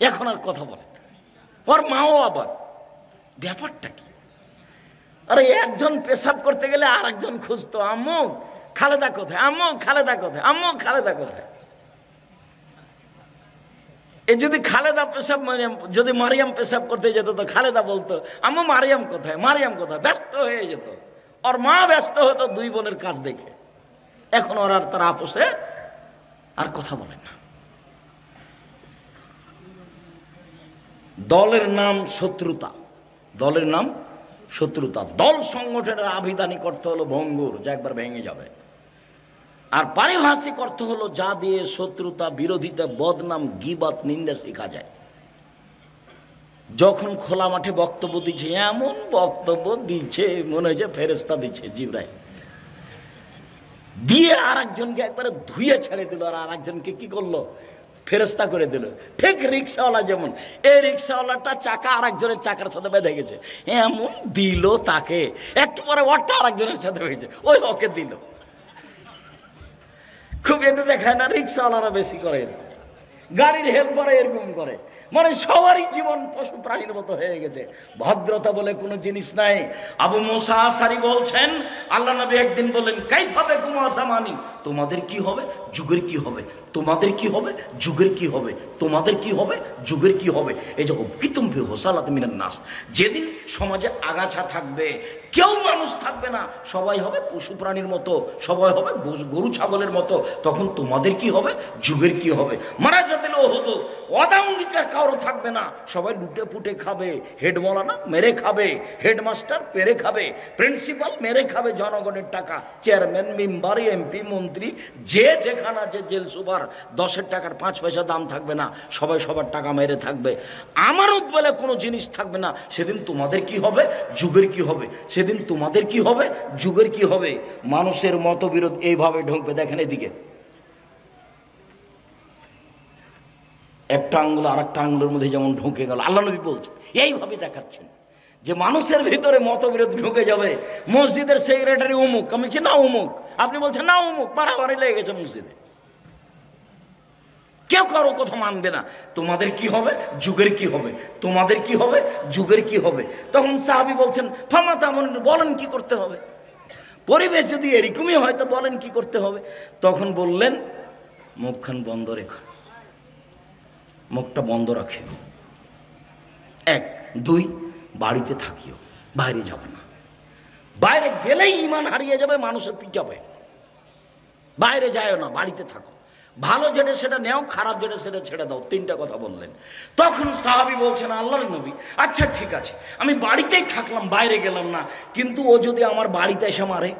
এখন আর কথা বলে না। ওর মাও আবার, ব্যাপারটা কি? আরে একজন পেশাব করতে গেলে আর একজন খুঁজতো, আম্মু খালেদা কোথায়, আম্মু খালেদা কোথায়, আম্মু খালেদা কোথায়। এই যদি খালেদা পেশাব, যদি মারিয়াম পেশাব করতে যেত তো খালেদা বলতো, আম্মু মারিয়াম কোথায়, মারিয়াম কোথায়, ব্যস্ত হয়ে যেত। ওর মা ব্যস্ত হতো দুই বোনের কাজ দেখে। এখন ওর আর তার আপোষে আর কথা বলে না। দলের নাম শত্রুতা, দলের নাম শত্রুতা। দল সংগঠনের আভিধানিক অর্থ হলো ভঙ্গুর, যা একবার ভেঙে যাবে। আর পারিভাষিক অর্থ হলো যা দিয়ে শত্রুতা, বিরোধিতা, বদনাম, গীবাত, নিন্দা শেখা যায়। যখন খোলা মাঠে বক্তব্য দিচ্ছে, এমন বক্তব্য দিচ্ছে মনে হয়েছে ফেরেশতা দিচ্ছে, জিবরাইল দিয়ে আর একজনকে একবারে ধুয়ে ছেড়ে দিল, আর একজনকে কি করলো, ফেরেশতা করে দিল। ঠিক রিক্সাওয়ালা যেমন, এই রিক্সাওয়ালাটা চাকা আর একজনের চাকার সাথে বেঁধে গেছে, এমন দিল তাকে, একটু পরে ওটা আর একজনের সাথে হয়েছে, ওই ওকে দিল। খুব এটা দেখায় না, রিক্সাওয়ালারা বেশি করে, গাড়ির হেল্পারে এরকম করে। মানে সবারই জীবন পশু প্রাণীর মতো হয়ে গেছে, ভদ্রতা বলে কোনো জিনিস নাই। আবু মুসা আশারি বলছেন, আল্লাহ নবী একদিন বললেন, কাইফাবে কুমাসা মানি, তোমাদের কি হবে, যুগের কি হবে, তোমাদের কি হবে, যুগের কি হবে, তোমাদের কি হবে, যুগের কি হবে। এই যে অবকিতুম ফি হোসালাত মিনান নাস, যেদিন সমাজে আগাছা থাকবে, কেউ মানুষ থাকবে না, সবাই হবে পশু প্রাণীর মতো, সবাই হবে গরু ছাগলের মতো, তখন তোমাদের কি হবে, যুগের কি হবে। মারা যাতে হতো, অঙ্গীকার কারো থাকবে না, সবাই লুটে পুটে খাবে, হেড মৌলানা মেরে খাবে, হেডমাস্টার পেরে খাবে, প্রিন্সিপাল মেরে খাবে জনগণের টাকা, চেয়ারম্যান, মেম্বার, এমপি, মন্ত্রী, যে যেখানে যে জেল সুপার, 10 টাকার 5 পয়সা দাম থাকবে না, সবাই সবার টাকা মেরে থাকবে। আমানত বলে কোনো জিনিস থাকবে না। সেদিন তোমাদের কি হবে, যুগের কি হবে, সেদিন তোমাদের কি হবে, যুগের কি হবে। মানুষের মতবিরোধ এইভাবে ঢুকবে। দেখেন এদিকে, একটা আঙ্গুল আর একটা আঙ্গুলের মধ্যে যেমন ঢুকে গেল, আল্লাহ নবী বলছেন, এইভাবে দেখাচ্ছেন যে মানুষের ভিতরে মতবিরোধ ঢুকে যাবে। মসজিদের সেক্রেটারি অমুক, আমি বলছি না অমুক, আপনি বলছেন না অমুক, মারামারি লেগে গেছে মসজিদে, কেউ কারো কথা মানবে না। তোমাদের কি হবে, যুগের কি হবে, তোমাদের কি হবে, যুগের কি হবে। তখন সাহাবী বলছেন ফামা তেমন, বলেন কি করতে হবে, পরিবেশ যদি এরকমই হয় তো বলেন কি করতে হবে। তখন বললেন মুখখান বন্ধ রেখো, মুখটা বন্ধ রাখিও, 1, 2 বাড়িতে থাকিও, বাইরে যাবে না। বাইরে গেলেই ঈমান হারিয়ে যাবে, মানুষের পিটাবে। বাইরে যায়ও না, বাড়িতে থাকো, ভালো যেটা সেটা নেও, খারাপ যেটা সেটা ছেড়ে দাও। 3টা কথা বললেন। তখন সাহাবী বলছেন আল্লাহর নবী, আচ্ছা ঠিক আছে, আমি বাড়িতেই থাকলাম, বাইরে গেলাম না, কিন্তু ও যদি আমার বাড়িতে এসে মারে,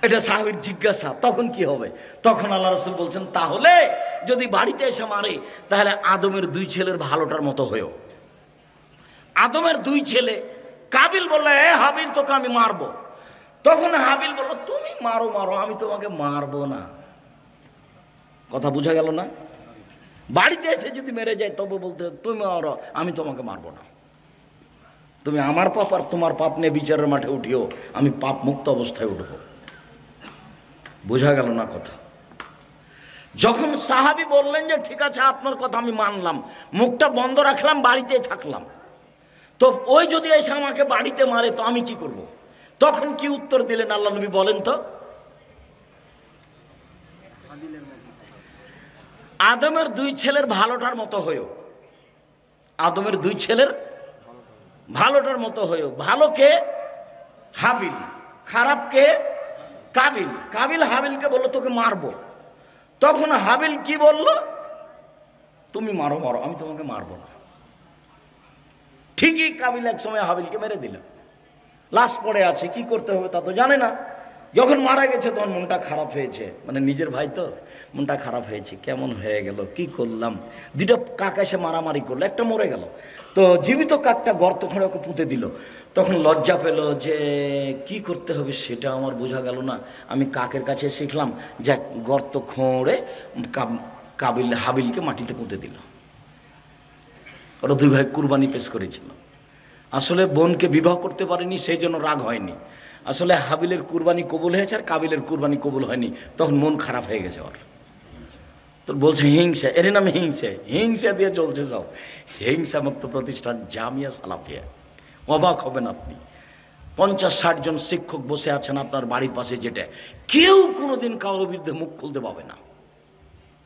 এটা সাহাবীর জিজ্ঞাসা, তখন কি হবে? তখন আল্লাহ রাসূল বলছেন তাহলে যদি বাড়িতে এসে মারে, তাহলে আদমের 2 ছেলের ভালোটার মতো হয়েও। আদমের 2 ছেলে, কাবিল বললো এ হাবিল তোকে আমি মারবো। তখন হাবিল বলল তুমি মারো মারো, আমি তোমাকে মারবো না। কথা বোঝা গেল না? বাড়িতে এসে যদি মেরে যায় তবে বলতে তুমি মারো, আমি তোমাকে মারবো না। তুমি আমার পাপ আর তোমার পাপ নিয়ে বিচারের মাঠে উঠিও, আমি পাপ মুক্ত অবস্থায় উঠবো। বোঝা গেল না কথা? যখন সাহাবী বললেন যে ঠিক আছে আপনার কথা আমি মানলাম, মুখটা বন্ধ রাখলাম, বাড়িতে থাকলাম, তো ওই যদি এসে আমাকে বাড়িতে মারে তো আমি কি করব? তখন কি উত্তর দিলেন আল্লাহ নবী বলেন তো? আদমের 2 ছেলের ভালোটার মতো হয়েও, আদমের 2 ছেলের ভালোটার মতো হয়েও। ভালো কে? হাবিল। খারাপ কে? কাবিল। কাবিল হাবিলকে বললো তোকে মারবো। তখন হাবিল কি বলল? তুমি মারো মারো, আমি তোমাকে মারবো না। ঠিকই কাবিল এক সময় হাবিলকে মেরে দিল, লাশ পড়ে আছে, কি করতে হবে তা তো জানে না। যখন মারা গেছে তখন মনটা খারাপ হয়েছে, মানে নিজের ভাই তো, মনটা খারাপ হয়েছে, কেমন হয়ে গেল, কি করলাম। 2টা কাক এসে মারামারি করলো, একটা মরে গেল, তো জীবিত কাকটা গর্ত খুঁড়ে ওকে পুঁতে দিল। তখন লজ্জা পেল যে কি করতে হবে সেটা আমার বোঝা গেল না। আমি কাকের কাছে শিখলাম যে গর্ত খুঁড়ে কাবিল হাবিলকে মাটিতে পুঁতে দিল। ওরা 2 ভাই কুরবানি পেশ করেছিল। আসলে বোনকে বিবাহ করতে পারেনি, সেই জন্য রাগ হয়নি। আসলে হাবিলের কুরবানি কবুল হয়েছে আর কাবিলের কুরবানি কবুল হয়নি, তখন মন খারাপ হয়ে গেছে ওর। তো বলছে হিংসা, এর নাম হিংসা, হিংসা দিয়ে চলছে সব। হিংসা মুক্ত প্রতিষ্ঠান জামিয়া সালাফিয়া। অবাক হবেন আপনি, 50-60 জন শিক্ষক বসে আছেন আপনার বাড়ির পাশে, যেটা কেউ কোনোদিন কারোর বিরুদ্ধে মুখ খুলতে পাবে না,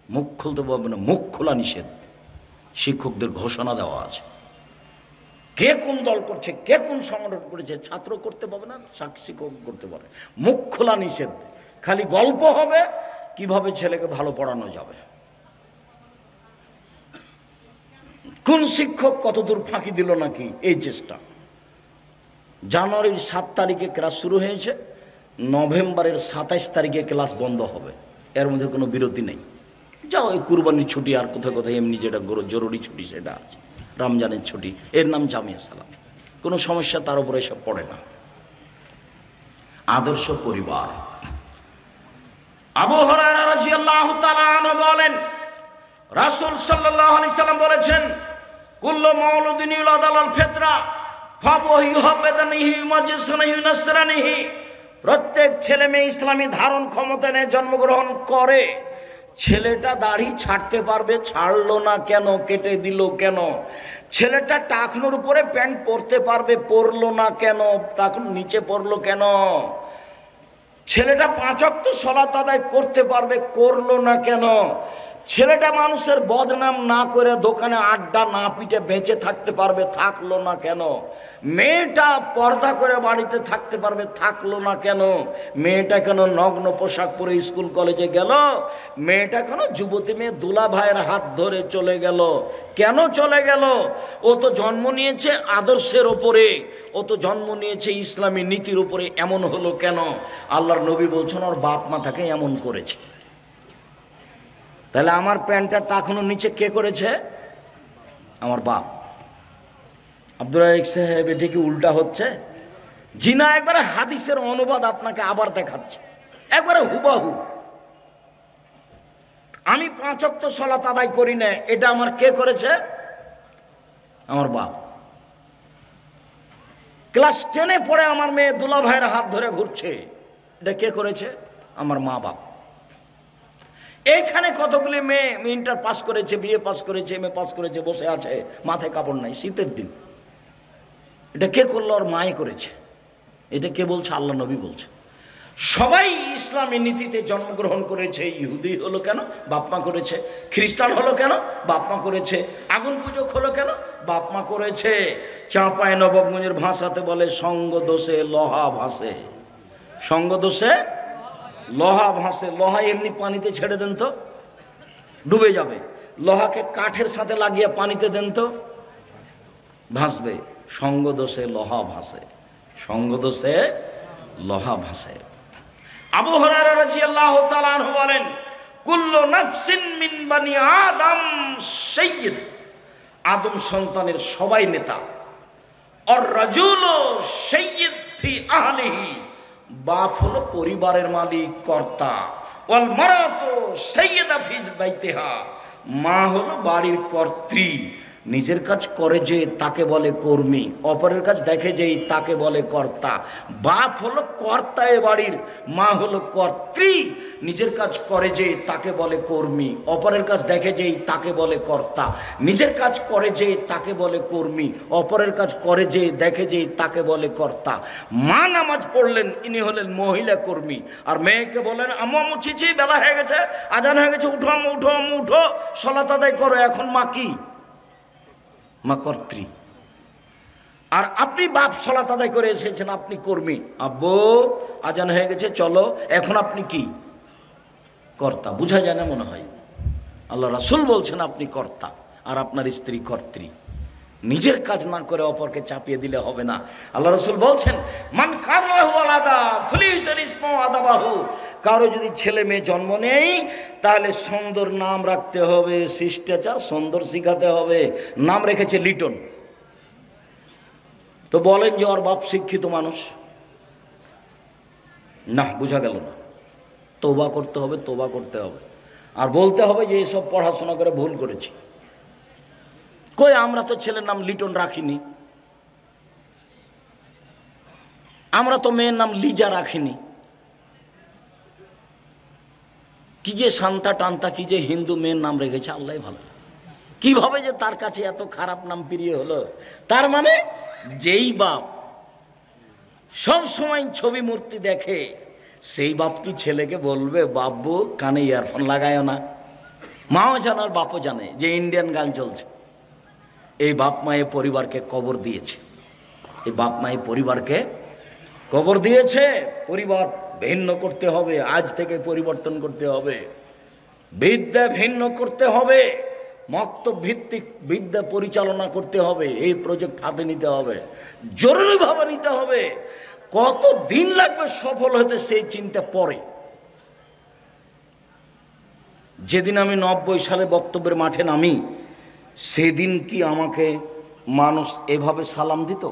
মুখ খুলতে পারবে না, মুখ খোলা নিষেধ। শিক্ষকদের ঘোষণা দেওয়া আছে, কে কোন দল করছে, কে কোন সংগঠন করেছে, ছাত্র করতে পাবে না, শিক্ষক করতে পারে। মুখ খোলা নিষেধ। খালি গল্প হবে কিভাবে ছেলেকে ভালো পড়ানো যাবে, কোন শিক্ষক কতদূর ফাঁকি দিল নাকি, এই চেষ্টা। জানুয়ারির 7 তারিখে ক্লাস শুরু হয়েছে, নভেম্বরের 27 তারিখে ক্লাস বন্ধ হবে, এর মধ্যে কোনো বিরতি নেই। যাও এই কুরবানির ছুটি আর কোথায় কোথায় এমনি যেটা জরুরি ছুটি সেটা আছে, রমজানের ছুটি, এর নাম জামিয়া সালাফি। কোনো সমস্যা তার উপরে এসব পড়ে না। আদর্শ পরিবার। আবু হুরায়রা রাদিয়াল্লাহু তাআলা আনহু বলেন রাসূল সাল্লাল্লাহু আলাইহি সাল্লাম বলেছেন কুল্লু মাউলুদিন ইউলাদু আলাল ফিতরা ফাবুহিহাবেদানিহি মাজিসানিহি নাসরানিহি। প্রত্যেক ছেলে মেয়ে ইসলামী ধারণ ক্ষমতা নিয়ে জন্মগ্রহণ করে। ছেলেটা দাড়ি ছাড়তে পারবে, ছাড়লো না কেন, কেটে দিল কেন? ছেলেটা টাকনোর উপরে প্যান্ট পরতে পারবে, পরলো না কেন, টাকন নিচে পরলো কেন? ছেলেটা 5 ওয়াক্ত সালাত আদায় করতে পারবে, করলো না কেন? ছেলেটা মানুষের বদনাম না করে দোকানে আড্ডা না পিটে বেঁচে থাকতে পারবে, থাকলো না কেন? মেয়েটা পর্দা করে বাড়িতে থাকতে পারবে, থাকলো না কেন? মেয়েটা কেন নগ্ন পোশাক পরে স্কুল কলেজে গেল? মেয়েটা কেন যুবতী মেয়ে দুলা ভাইয়ের হাত ধরে চলে গেল? কেন চলে গেল? ও তো জন্ম নিয়েছে আদর্শের ওপরে, ও তো জন্ম নিয়েছে ইসলামী নীতির উপরে, এমন হলো কেন? আল্লাহর নবী বলছেন ওর বাপ মা তাকে এমন করেছে। তাহলে আমার প্যান্টটা টাকানোর নিচে কে করেছে? আমার বাপ। আব্দুর রাজ্জাক সাহেব, এটা কি উল্টা হচ্ছে? জিনা একবারে হাদিসের অনুবাদ আপনাকে আবার দেখাচ্ছে, একবারে হুবাহু। আমি 5 ওয়াক্ত সালাত আদায় করি না, এটা আমার কে করেছে? আমার বাপ। ক্লাস 10-এ পড়ে আমার মেয়ে দুলা ভাইয়ের হাত ধরে ঘুরছে। এটা কে করেছে? আমার মা বাপ। এইখানে কতগুলি মেয়ে ইন্টার পাস করেছে, বিএ পাস করেছে, এমএ পাস করেছে, বসে আছে, মাথায় কাপড় নাই, শীতের দিন। এটা কে করলো? ওর মাই করেছে। এটা কে বলছে? আল্লাহ নবী বলছে। সবাই ইসলামী নীতিতে জন্মগ্রহণ করেছে। ইহুদি হলো কেন? বাপমা করেছে। খ্রিস্টান হলো কেন? বাপমা করেছে। আগুন পূজক হলো কেন? বাপমা করেছে। চাঁপায় নবাবগঞ্জের ভাষাতে বলে সঙ্গ দোষে লোহা ভাসে। সঙ্গ দোষে লোহা ভাসে। লোহা এমনি পানিতে ছেড়ে দেন তো ডুবে যাবে, লোহাকে কাঠের সাথে লাগিয়ে পানিতে দেন তো ভাসবে। সঙ্গ দোষে লোহা ভাসে, সঙ্গ দোষে লোহা ভাসে। আবু হুরায়রা রাদিয়াল্লাহু তাআলা আনহু বলেন, কুল্লু নাফসিন মিন বানি আদম সাইয়্যিদ, আদম সন্তানের সবাই নেতা। আর রাজুলু সাইয়্যিদ ফি আহলিহি, বাপ হলো পরিবারের মালিক, কর্তা। ওয়াল মারাতু সাইয়্যিদা ফি বাইতিহা, মা হলো বাড়ির কর্ত্রী। নিজের কাজ করে যে তাকে বলে কর্মী, অপরের কাজ দেখে যেই তাকে বলে কর্তা। বাপ হলো কর্তা এ বাড়ির, মা হলো কর্ত্রী। নিজের কাজ করে যে তাকে বলে কর্মী, অপরের কাজ দেখে যেই তাকে বলে কর্তা। নিজের কাজ করে যে তাকে বলে কর্মী, অপরের কাজ করে যে দেখে যেই তাকে বলে কর্তা। মা নামাজ পড়লেন, ইনি হলেন মহিলা কর্মী। আর মেয়েকে বলেন, আম্মু আম্মু চিচি, বেলা হয়ে গেছে, আজান হয়ে গেছে, উঠো আম্মু, উঠো আম্মু, উঠো, সালাত আদায় করো। এখন মা কি? মা কর্ত্রী। আর আপনি বাপ সালাত আদায় করে এসেছেন, আপনি কর্মী। আব্বু আজান হয়ে গেছে, চলো। এখন আপনি কি? কর্তা। বুঝা যায় না মনে হয়? আল্লাহ রাসূল বলছেন আপনি কর্তা, আর আপনার স্ত্রী কর্ত্রী। নিজের কাজ না করে অপরকে চাপিয়ে দিলে হবে না। আল্লাহ রাসূল বলছেন, মান কারাহু আলাদা ফলিসাল ইসমু আদাবাহু, কারো যদি ছেলে মেয়ে জন্ম নেই তাহলে সুন্দর নাম রাখতে হবে, শিষ্টাচার সুন্দর শিখাতে হবে। নাম রেখেছে লিটন। তো বলেন যে ওর বাপ শিক্ষিত মানুষ? না, বোঝা গেল না। তওবা করতে হবে, তওবা করতে হবে। আর বলতে হবে যে এসব পড়াশোনা করে ভুল করেছি। কই, আমরা তো ছেলের নাম লিটন রাখিনি, আমরা তো মেয়ের নাম লিজা রাখিনি। কি যে শান্তা টান্তা, কি যে হিন্দু মেয়ের নাম রেখেছে, আল্লাহ ভালো। কিভাবে যে তার কাছে এত খারাপ নাম প্রিয় হলো? তার মানে যেই বাপ সব সময় ছবি মূর্তি দেখে, সেই বাপ কি ছেলেকে বলবে বাবু কানে ইয়ারফোন লাগায় না? মাও জানে আর বাপও জানে যে ইন্ডিয়ান গান চলছে। এই বাপ মায়ের পরিবারকে কবর দিয়েছে, এই বাপ মায়ের পরিবারকে কবর দিয়েছে। পরিবার ভিন্ন করতে হবে, আজ থেকে পরিবর্তন করতে হবে। বিদ্যা ভিন্ন করতে হবে, মক্তব ভিত্তিক বিদ্যা পরিচালনা করতে হবে। এই প্রজেক্ট হাতে নিতে হবে, জরুরিভাবে নিতে হবে। কত দিন লাগবে সফল হতে সেই চিন্তা পরে। যেদিন আমি 90 সালে বক্তব্যের মাঠে নামি, সেদিন কি আমাকে মানুষ এভাবে সালাম দিত?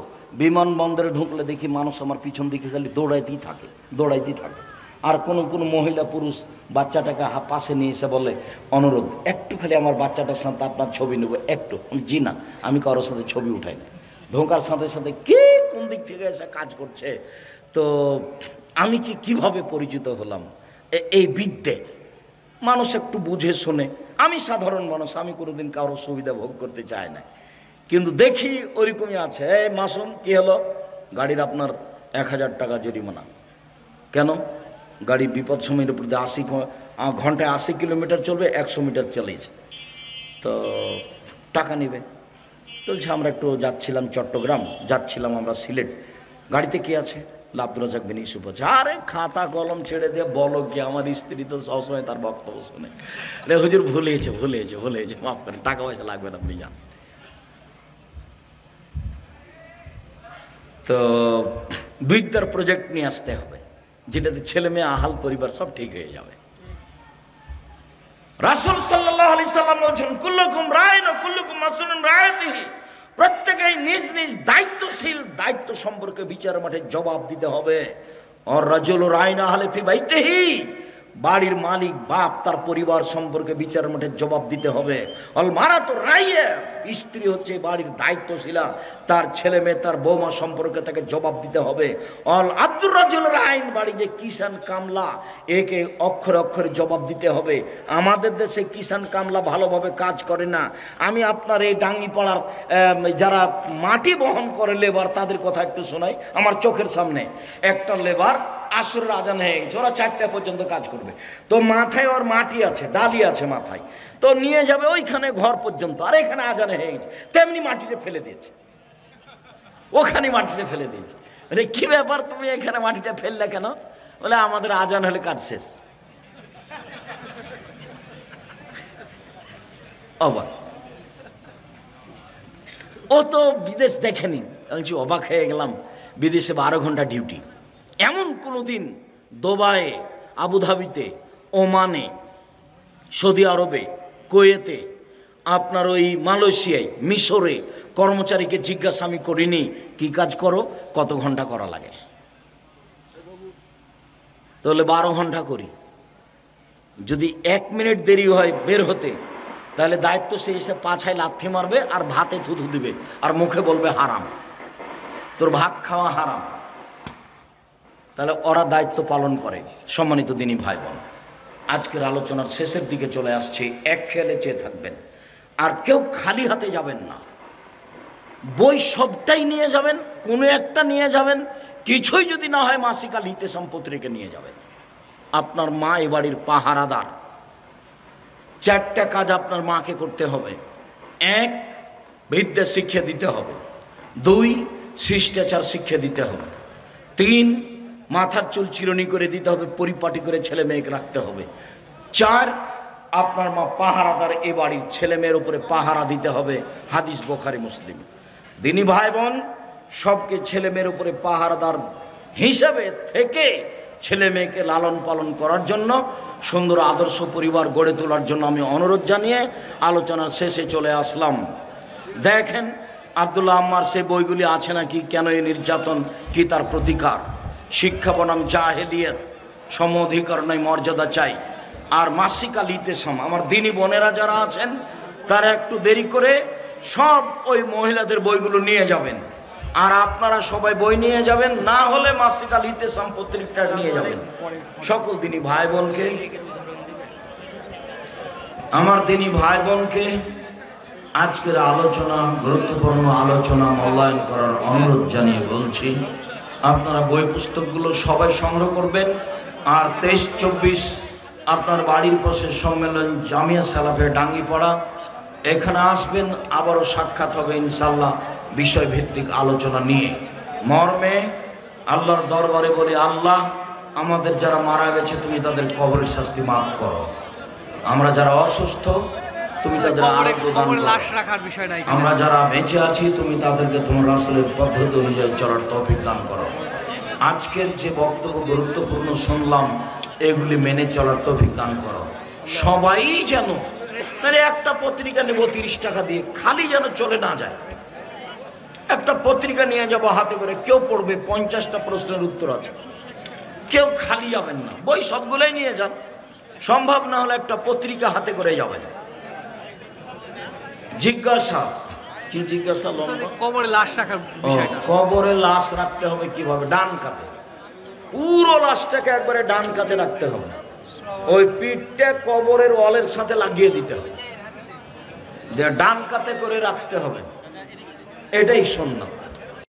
বিমানবন্দরে ঢুকলে দেখি মানুষ আমার পিছন দিকে খালি দৌড়াইতেই থাকে, দৌড়াইতেই থাকে। আর কোনো মহিলা পুরুষ বাচ্চাটাকে পাশে নিয়ে এসে বলে, অনুরোধ একটু খালি আমার বাচ্চাটার সাথে আপনার ছবি নেব একটু। জি না, আমি কারোর সাথে ছবি উঠাই না। ঢোকার সাথে সাথে কে কোন দিক থেকে এসে কাজ করছে। তো আমি কিভাবে পরিচিত হলাম? এই বিদ্যে মানুষ একটু বুঝে শোনে। আমি সাধারণ মানুষ, আমি কোনোদিন কারোর সুবিধা ভোগ করতে চাই না, কিন্তু দেখি ওরকমই আছে। এই মাসুম কি হলো? গাড়ির আপনার 1000 টাকা জরিমানা। কেন? গাড়ি বিপদ সময়ের উপর দিয়ে 80 ঘন্টায় 80 কিলোমিটার চলবে, 100 মিটার চালিয়েছে, তো টাকা নেবে। বলছে আমরা একটু যাচ্ছিলাম চট্টগ্রাম, যাচ্ছিলাম আমরা সিলেট। গাড়িতে কি আছে? আব্দুল রাজ্জাক বিন ইউসুফ আছে। আরে খাতা কলম ছেড়ে দিয়ে বলো কি? আমার স্ত্রী তো সবসময় তার বক্তব্য শুনে, রে হুজুর ভুলে গেছে, মাফ করেন, টাকা পয়সা লাগবে না, আপনি যান। তো বিদ্যার প্রজেক্ট নিয়ে আসতে হবে, যেটাতে ছেলে মেয়ে আহাল পরিবার সব ঠিক হয়ে যাবে। রাসূল সাল্লাল্লাহু আলাইহি সাল্লাম বলেছেন, কুল্লুকুম রাইন ওয়া কুল্লুকুম মাসউলুন রায়াতিহি, প্রত্যেকেই নিজ নিজ দায়িত্বশীল, দায়িত্ব সম্পর্কে বিচার মাঠে জবাব দিতে হবে। আর রাজুলু রাইন আহলে ফি বাইতিহি, বাড়ির মালিক বাপ তার পরিবার সম্পর্কে বিচার মাঠে জবাব দিতে হবে। অল মারা তো রাইয়ে, স্ত্রী হচ্ছে বাড়ির দায়িত্বশীলা, তার ছেলে মেয়ে তার বৌমা সম্পর্কে তাকে জবাব দিতে হবে। অল আব্দুর রাজ্জুল আইন, বাড়ি যে কিষান কামলা, একে অক্ষরে অক্ষরে জবাব দিতে হবে। আমাদের দেশে কিষান কামলা ভালোভাবে কাজ করে না। আমি আপনার এই ডাঙ্গিপাড়ার যারা মাটি বহন করে লেবার, তাদের কথা একটু শোনাই। আমার চোখের সামনে একটা লেবার আসরের আজান হয়ে গেছে, ওরা 4টা পর্যন্ত কাজ করবে। তো মাথায় ওর মাটি আছে, ডালি আছে মাথায়, তো নিয়ে যাবে ওইখানে ঘর পর্যন্ত, আর এখানে আজানে হয়ে গেছে, তেমনি মাটিতে ফেলে দিয়েছে, ওখানে মাটিতে ফেলে দিয়েছে। বলে কি ব্যাপার, তুমি এখানে মাটিটা ফেললে কেন? বলে আমাদের আজান হলে কাজ শেষ। অবাক, ও তো বিদেশ দেখেনি। বলছি অবাক হয়ে গেলাম, বিদেশে 12 ঘন্টা ডিউটি। এমন কোনোদিন দুবাইয়ে, আবুধাবিতে, ওমানে, সৌদি আরবে, কুয়েতে, আপনার ওই মালয়েশিয়ায়, মিশরে কর্মচারীকে জিজ্ঞাসা আমি করিনি কি কাজ করো, কত ঘন্টা করা লাগে। তাহলে 12 ঘন্টা করি। যদি 1 মিনিট দেরি হয় বের হতে, তাহলে দায়িত্ব সে এসে পাছায় লাথি মারবে আর ভাতে থুথু দিবে আর মুখে বলবে হারাম, তোর ভাত খাওয়া হারাম। তাহলে ওরা দায়িত্ব পালন করে। সম্মানিত দিনী ভাই বোন, আজকের আলোচনার শেষের দিকে চলে আসছে। এক খেয়ালে চেয়ে থাকবেন, আর কেউ খালি হাতে যাবেন না। বই সবটাই নিয়ে যাবেন, কোনো একটা নিয়ে যাবেন, কিছুই যদি না হয় মাসিক আল ইতেসাম পত্রিকা নিয়ে যাবেন। আপনার মা এ বাড়ির পাহারাদার। 4টা কাজ আপনার মাকে করতে হবে। 1, বিদ্যা শিক্ষা দিতে হবে। 2, শিষ্টাচার শিক্ষা দিতে হবে। 3, মাথার চুল চিরুনি করে দিতে হবে, পরিপাটি করে ছেলে মেয়েকে রাখতে হবে। 4, আপনার মা পাহারাদার, এ বাড়ির ছেলে মেয়ের উপরে পাহারা দিতে হবে। হাদিস বুখারী মুসলিম। দিনী ভাই বোন, সবকে ছেলে মেয়ের উপরে পাহারাদার হিসাবে থেকে ছেলে মেয়েকে লালন পালন করার জন্য, সুন্দর আদর্শ পরিবার গড়ে তোলার জন্য আমি অনুরোধ জানিয়ে আলোচনার শেষে চলে আসলাম। দেখেন আব্দুল্লাহ আম্মার সে বইগুলি আছে নাকি, কেন এই নির্যাতন, কি তার প্রতিকার। শিক্ষা বনাম জাহেলিয়াত, সম অধিকার নয় মর্যাদা চাই। আর মাসিক আল ইতেসাম, আমার দিনী বোনেরা যারা আছেন তারা একটু দেরি করে সব ওই মহিলাদের বইগুলো নিয়ে যাবেন। আর আপনারা সবাই বই নিয়ে যাবেন, না হলে মাসিক আল ইতেসাম পত্রিকা নিয়ে যাবেন। সকল দিনী ভাই বোনকে, আমার দিনী ভাই বোনকে আজকের আলোচনা, গুরুত্বপূর্ণ আলোচনা মূল্যায়ন করার অনুরোধ জানিয়ে বলছি, আপনারা বই পুস্তকগুলো সবাই সংগ্রহ করবেন। আর 23-24 আপনার বাড়ির পাশে সম্মেলন জামিয়া সালাফে ডাঙ্গিপাড়া, এখানে আসবেন। আবারও সাক্ষাৎ হবে ইনশাল্লাহ বিষয়ভিত্তিক আলোচনা নিয়ে। মর্মে আল্লাহর দরবারে বলি, আল্লাহ আমাদের যারা মারা গেছে তুমি তাদের কবরের শাস্তি মাফ করো। আমরা যারা অসুস্থ তুমি তাদের আরোগ্য দান করো। আমরা যারা বেঁচে আছি তুমি তাদেরকে তোমার রাসূলের পদ্ধতি অনুযায়ী চলার তৌফিক দান করো। আজকের যে বক্তব্য গুরুত্বপূর্ণ শুনলাম, এগুলি মেনে চলার তৌফিক দান করো। সবাই যেন, মানে একটা পত্রিকা নেব 30 টাকা দিয়ে, খালি যেন চলে না যায়। একটা পত্রিকা নিয়ে যাবো হাতে করে, কেউ পড়বে, 50টা প্রশ্নের উত্তর আছে, কেউ খালি যাবেন না। বই সবগুলোই নিয়ে যান, সম্ভব না হলে একটা পত্রিকা হাতে করে যাবেন। জিজ্ঞাসা কি জিজ্ঞাসা? কবরে লাশ রাখার বিষয়টা। কবরে লাশ রাখতে হবে কিভাবে? ডান কাতে, পুরো লাশটাকে একবারে ডান কাতে রাখতে হবে। ওই পিঠটা কবরের ওয়ালের সাথে লাগিয়ে দিতে হবে, ডান কাতে করে রাখতে হবে। এটাই সুন্নাত।